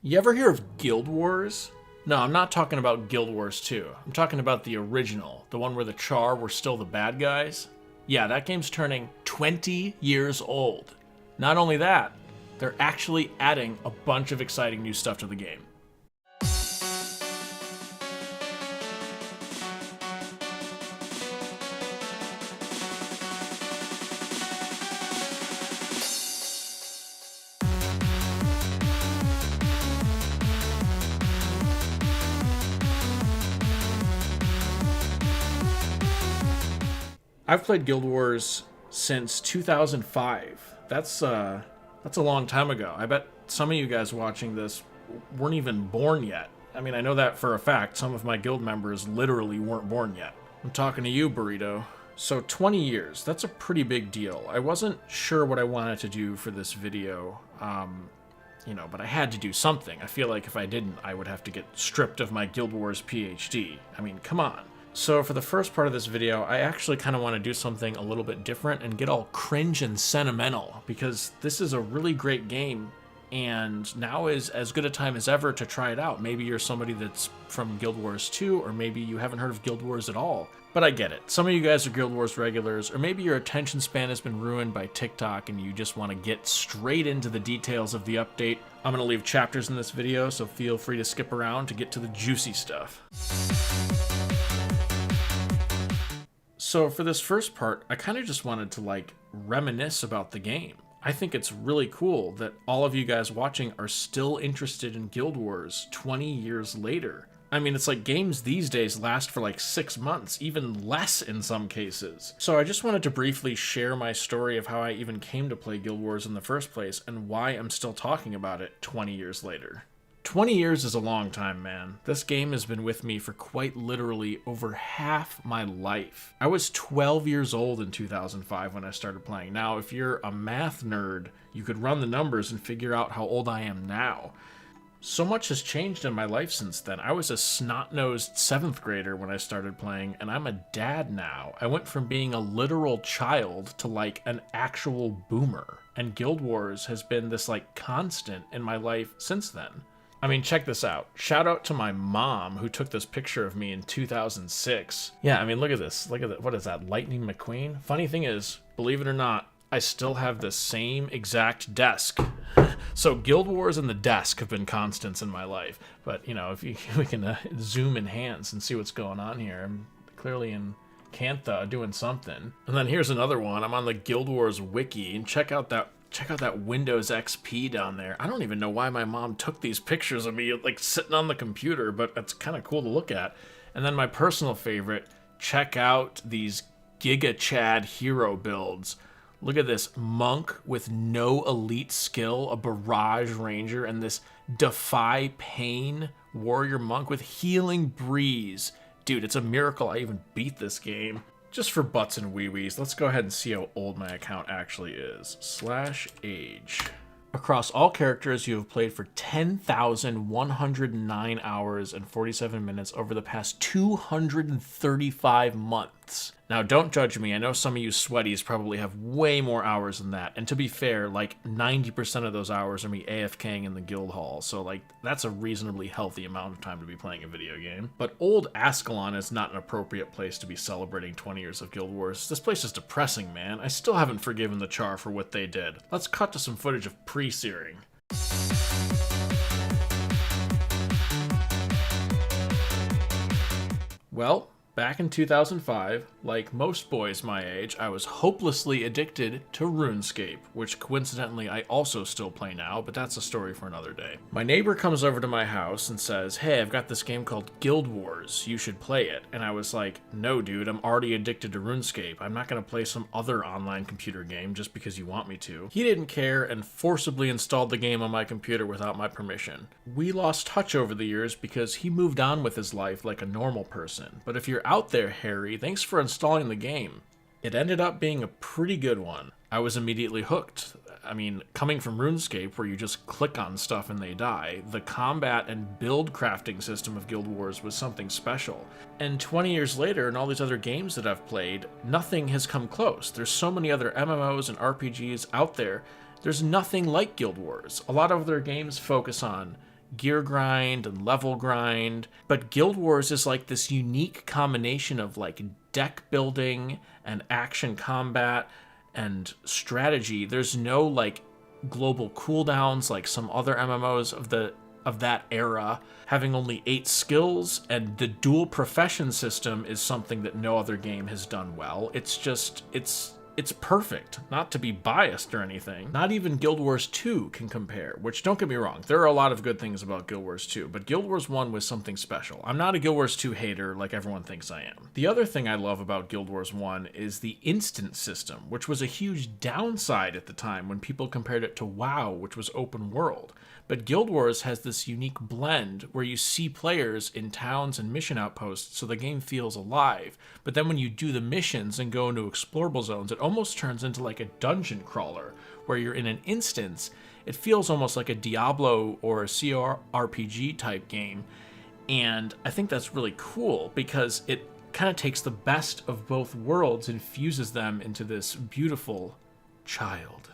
You ever hear of Guild Wars? No, I'm not talking about Guild Wars 2. I'm talking about the original, the one where the Char were still the bad guys. Yeah, that game's turning 20 years old. Not only that, they're actually adding a bunch of exciting new stuff to the game. I've played Guild Wars since 2005. That's a long time ago. I bet some of you guys watching this weren't even born yet. I mean, I know that for a fact. Some of my guild members literally weren't born yet. I'm talking to you, Burrito. So 20 years, that's a pretty big deal. I wasn't sure what I wanted to do for this video, but I had to do something. I feel like if I didn't, I would have to get stripped of my Guild Wars PhD. I mean, come on. So for the first part of this video, I actually kind of want to do something a little bit different and get all cringe and sentimental, because this is a really great game, and now is as good a time as ever to try it out. Maybe you're somebody that's from Guild Wars 2, or maybe you haven't heard of Guild Wars at all. But I get it. Some of you guys are Guild Wars regulars, or maybe your attention span has been ruined by TikTok and you just want to get straight into the details of the update. I'm going to leave chapters in this video, so feel free to skip around to get to the juicy stuff. So for this first part, I kind of just wanted to reminisce about the game. I think it's really cool that all of you guys watching are still interested in Guild Wars 20 years later. I mean, it's like games these days last for 6 months, even less in some cases. So I just wanted to briefly share my story of how I even came to play Guild Wars in the first place and why I'm still talking about it 20 years later. 20 years is a long time, man. This game has been with me for quite literally over half my life. I was 12 years old in 2005 when I started playing. Now, if you're a math nerd, you could run the numbers and figure out how old I am now. So much has changed in my life since then. I was a snot-nosed 7th grader when I started playing, and I'm a dad now. I went from being a literal child to an actual boomer. And Guild Wars has been this constant in my life since then. I mean, check this out. Shout out to my mom who took this picture of me in 2006. Yeah, I mean, look at this. Look at that. What is that? Lightning McQueen? Funny thing is, believe it or not, I still have the same exact desk. So Guild Wars and the desk have been constants in my life. But, if we can zoom enhance and see what's going on here. I'm clearly in Cantha doing something. And then here's another one. I'm on the Guild Wars wiki, and check out that Windows XP down there. I don't even know why my mom took these pictures of me sitting on the computer, but it's kind of cool to look at. And then my personal favorite, check out these Giga Chad hero builds. Look at this monk with no elite skill, a barrage ranger, and this defy pain warrior monk with healing breeze. Dude, it's a miracle I even beat this game. Just for butts and wee-wees, let's go ahead and see how old my account actually is. /age. Across all characters, you have played for 10,109 hours and 47 minutes over the past 235 months. Now, don't judge me. I know some of you sweaties probably have way more hours than that. And to be fair, 90% of those hours are me AFKing in the guild hall. So, that's a reasonably healthy amount of time to be playing a video game. But old Ascalon is not an appropriate place to be celebrating 20 years of Guild Wars. This place is depressing, man. I still haven't forgiven the Char for what they did. Let's cut to some footage of pre-searing. Well, back in 2005, like most boys my age, I was hopelessly addicted to RuneScape, which coincidentally I also still play now, but that's a story for another day. My neighbor comes over to my house and says, "Hey, I've got this game called Guild Wars, you should play it." And I was like, "No dude, I'm already addicted to RuneScape. I'm not gonna play some other online computer game just because you want me to." He didn't care and forcibly installed the game on my computer without my permission. We lost touch over the years because he moved on with his life like a normal person. But if you're out there, Harry, thanks for installing the game. It ended up being a pretty good one. I was immediately hooked. I mean, coming from RuneScape, where you just click on stuff and they die, the combat and build crafting system of Guild Wars was something special. And 20 years later, in all these other games that I've played, nothing has come close. There's so many other MMOs and RPGs out there. There's nothing like Guild Wars. A lot of their games focus on gear grind and level grind. But Guild Wars is like this unique combination of like deck building and action combat and strategy. There's no like global cooldowns like some other MMOs of that era, having only 8 skills, and the dual profession system is something that no other game has done well. It's perfect, not to be biased or anything. Not even Guild Wars 2 can compare, which, don't get me wrong, there are a lot of good things about Guild Wars 2, but Guild Wars 1 was something special. I'm not a Guild Wars 2 hater like everyone thinks I am. The other thing I love about Guild Wars 1 is the instant system, which was a huge downside at the time when people compared it to WoW, which was open world. But Guild Wars has this unique blend where you see players in towns and mission outposts, so the game feels alive. But then when you do the missions and go into explorable zones, it almost turns into like a dungeon crawler, where you're in an instance. It feels almost like a Diablo or a CRPG type game. And I think that's really cool because it kind of takes the best of both worlds and fuses them into this beautiful child.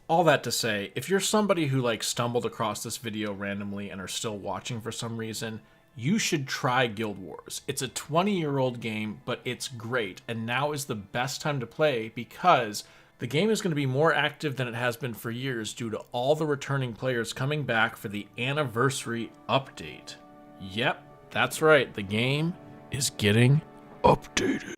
All that to say, if you're somebody who like stumbled across this video randomly and are still watching for some reason, you should try Guild Wars. It's a 20-year-old game, but it's great, and now is the best time to play because the game is going to be more active than it has been for years due to all the returning players coming back for the anniversary update. Yep, that's right, the game is getting updated.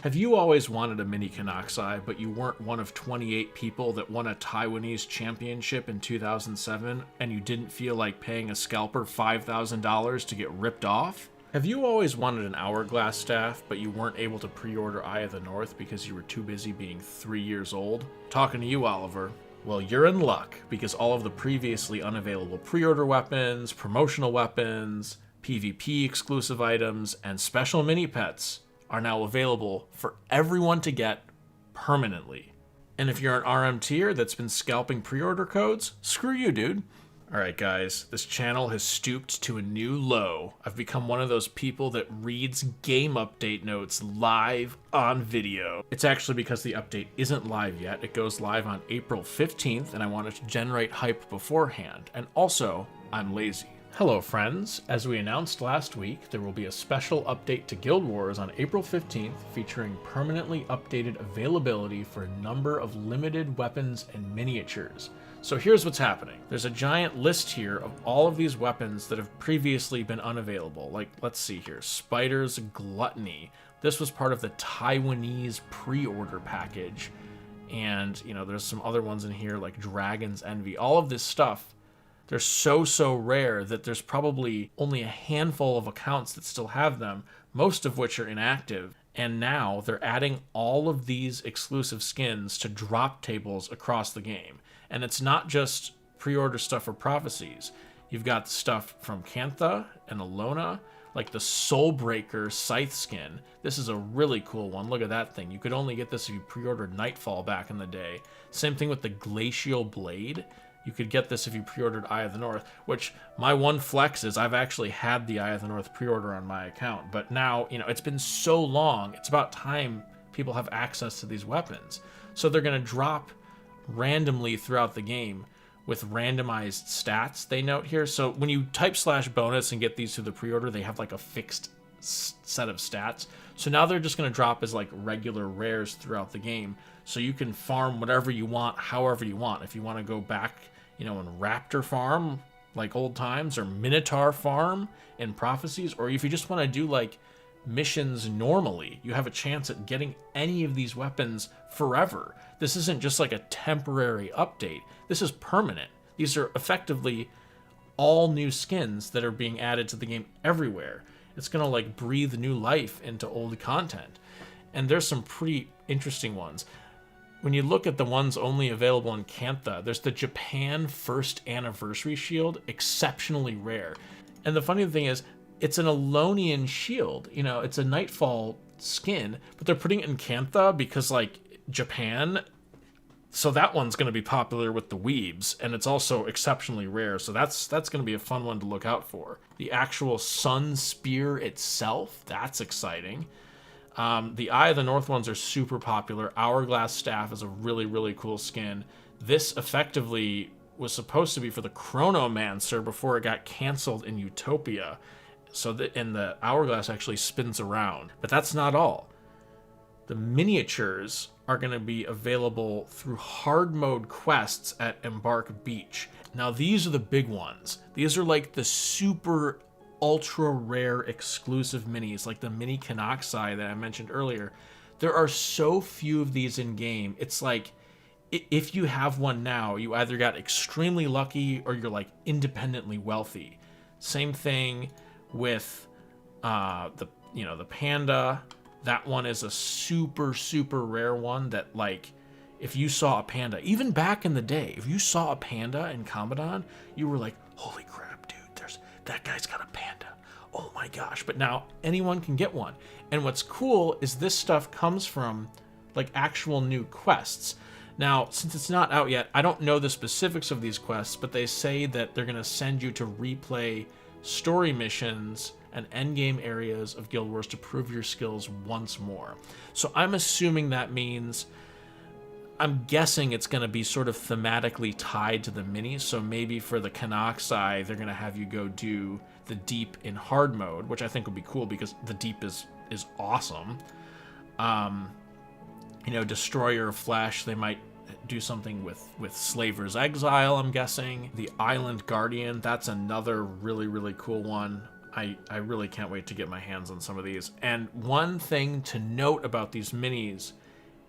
Have you always wanted a mini Kanoxai, but you weren't one of 28 people that won a Taiwanese championship in 2007, and you didn't feel like paying a scalper $5,000 to get ripped off? Have you always wanted an Hourglass staff, but you weren't able to pre-order Eye of the North because you were too busy being 3 years old? Talking to you, Oliver. Well, you're in luck, because all of the previously unavailable pre-order weapons, promotional weapons, PvP exclusive items, and special mini pets are now available for everyone to get permanently. And if you're an RM tier that's been scalping pre-order codes, screw you, dude. Alright guys, this channel has stooped to a new low. I've become one of those people that reads game update notes live on video. It's actually because the update isn't live yet. It goes live on April 15th, and I wanted to generate hype beforehand. And also, I'm lazy. Hello friends, as we announced last week, there will be a special update to Guild Wars on April 15th featuring permanently updated availability for a number of limited weapons and miniatures. So here's what's happening. There's a giant list here of all of these weapons that have previously been unavailable. Like, let's see here, Spider's Gluttony. This was part of the Taiwanese pre-order package. And, you know, there's some other ones in here like Dragon's Envy. All of this stuff, they're so rare that there's probably only a handful of accounts that still have them, most of which are inactive. And now they're adding all of these exclusive skins to drop tables across the game. And it's not just pre-order stuff for Prophecies. You've got stuff from Cantha and Alona, like the Soulbreaker Scythe skin. This is a really cool one. Look at that thing. You could only get this if you pre-ordered Nightfall back in the day. Same thing with the Glacial Blade. You could get this if you pre-ordered Eye of the North, which my one flex is I've actually had the Eye of the North pre-order on my account. But now, you know, it's been so long, it's about time people have access to these weapons. So they're going to drop randomly throughout the game with randomized stats, they note here. So when you type /bonus and get these through the pre-order, they have like a fixed set of stats. So now they're just going to drop as like regular rares throughout the game. So you can farm whatever you want, however you want. If you want to go back, you know, and Raptor farm like old times, or Minotaur farm in Prophecies, or if you just want to do like missions normally, you have a chance at getting any of these weapons forever. This isn't just like a temporary update. This is permanent. These are effectively all new skins that are being added to the game everywhere. It's gonna like breathe new life into old content. And there's some pretty interesting ones. When you look at the ones only available in Cantha, there's the Japan First Anniversary Shield, exceptionally rare. And the funny thing is, it's an Alonian shield. You know, it's a Nightfall skin, but they're putting it in Cantha because, like, Japan. So that one's going to be popular with the weebs, and it's also exceptionally rare. So that's going to be a fun one to look out for. The actual Sun Spear itself, that's exciting. The Eye of the North ones are super popular. Hourglass Staff is a really cool skin. This effectively was supposed to be for the Chronomancer before it got canceled in Utopia. So and the hourglass actually spins around. But that's not all. The miniatures are going to be available through hard mode quests at Embark Beach. Now, these are the big ones. These are like the super ultra rare exclusive minis, like the mini Kanoxai that I mentioned earlier. There are so few of these in game. It's like, if you have one now, you either got extremely lucky or you're like independently wealthy. Same thing with the panda. That one is a super, super rare one that, like, if you saw a panda, even back in the day, if you saw a panda in Commandant, you were like, holy crap, dude, that guy's got a panda. Oh my gosh. But now anyone can get one. And what's cool is this stuff comes from, like, actual new quests. Now, since it's not out yet, I don't know the specifics of these quests, but they say that they're going to send you to replay story missions and endgame areas of Guild Wars to prove your skills once more. So I'm assuming that means, I'm guessing it's going to be sort of thematically tied to the minis. So maybe for the Kanoxai, they're going to have you go do the deep in hard mode, which I think would be cool because the deep is awesome. Destroyer of Flesh, they might do something with Slaver's Exile, I'm guessing. The Island Guardian, that's another really, really cool one. I really can't wait to get my hands on some of these. And one thing to note about these minis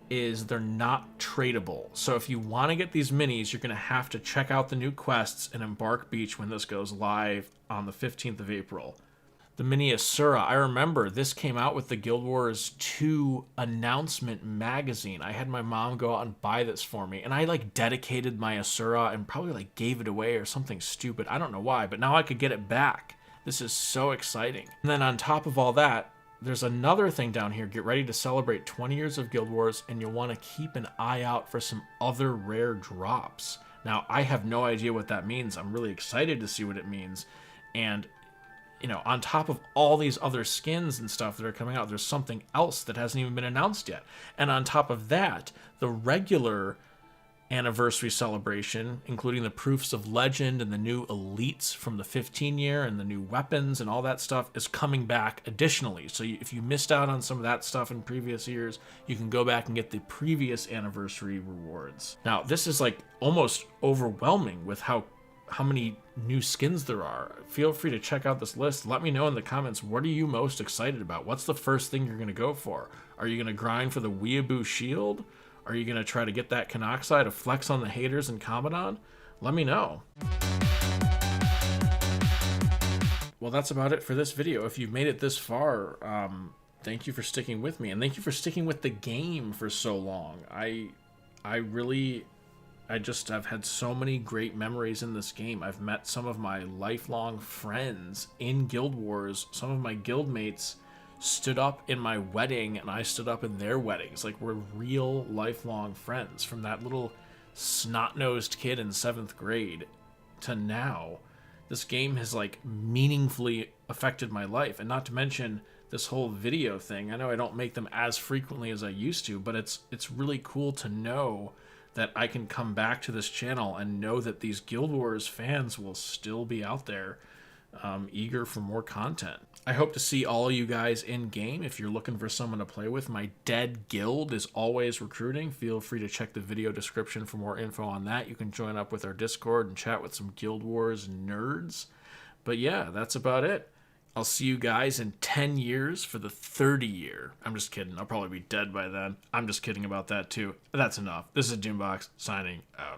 is they're not tradable. So if you want to get these minis, you're going to have to check out the new quests in Embark Beach when this goes live on the 15th of April. The mini Asura, I remember this came out with the Guild Wars 2 announcement magazine. I had my mom go out and buy this for me, and I like dedicated my Asura and probably like gave it away or something stupid. I don't know why, but now I could get it back. This is so exciting. And then on top of all that, there's another thing down here. Get ready to celebrate 20 years of Guild Wars, and you'll want to keep an eye out for some other rare drops. Now, I have no idea what that means. I'm really excited to see what it means. And, on top of all these other skins and stuff that are coming out, there's something else that hasn't even been announced yet. And on top of that, the regular anniversary celebration, including the Proofs of Legend and the new elites from the 15 year and the new weapons and all that stuff, is coming back additionally. So if you missed out on some of that stuff in previous years, you can go back and get the previous anniversary rewards. Now, this is like almost overwhelming with how many new skins there are. Feel free to check out this list. Let me know in the comments, what are you most excited about? What's the first thing you're going to go for? Are you going to grind for the Weeaboo Shield? Are you going to try to get that Kanoxai to flex on the haters in Commandant? Let me know. Well, that's about it for this video. If you've made it this far, thank you for sticking with me, and thank you for sticking with the game for so long. I just have had so many great memories in this game. I've met some of my lifelong friends in Guild Wars. Some of my guildmates stood up in my wedding, and I stood up in their weddings. Like, we're real lifelong friends. From that little snot-nosed kid in 7th grade to now, this game has like meaningfully affected my life. And not to mention this whole video thing. I know I don't make them as frequently as I used to, but it's really cool to know that I can come back to this channel and know that these Guild Wars fans will still be out there, eager for more content. I hope to see all you guys in game. If you're looking for someone to play with, my Dead Guild is always recruiting. Feel free to check the video description for more info on that. You can join up with our Discord and chat with some Guild Wars nerds. But yeah, that's about it. I'll see you guys in 10 years for the 30 year. I'm just kidding. I'll probably be dead by then. I'm just kidding about that too. That's enough. This is Doombox signing out.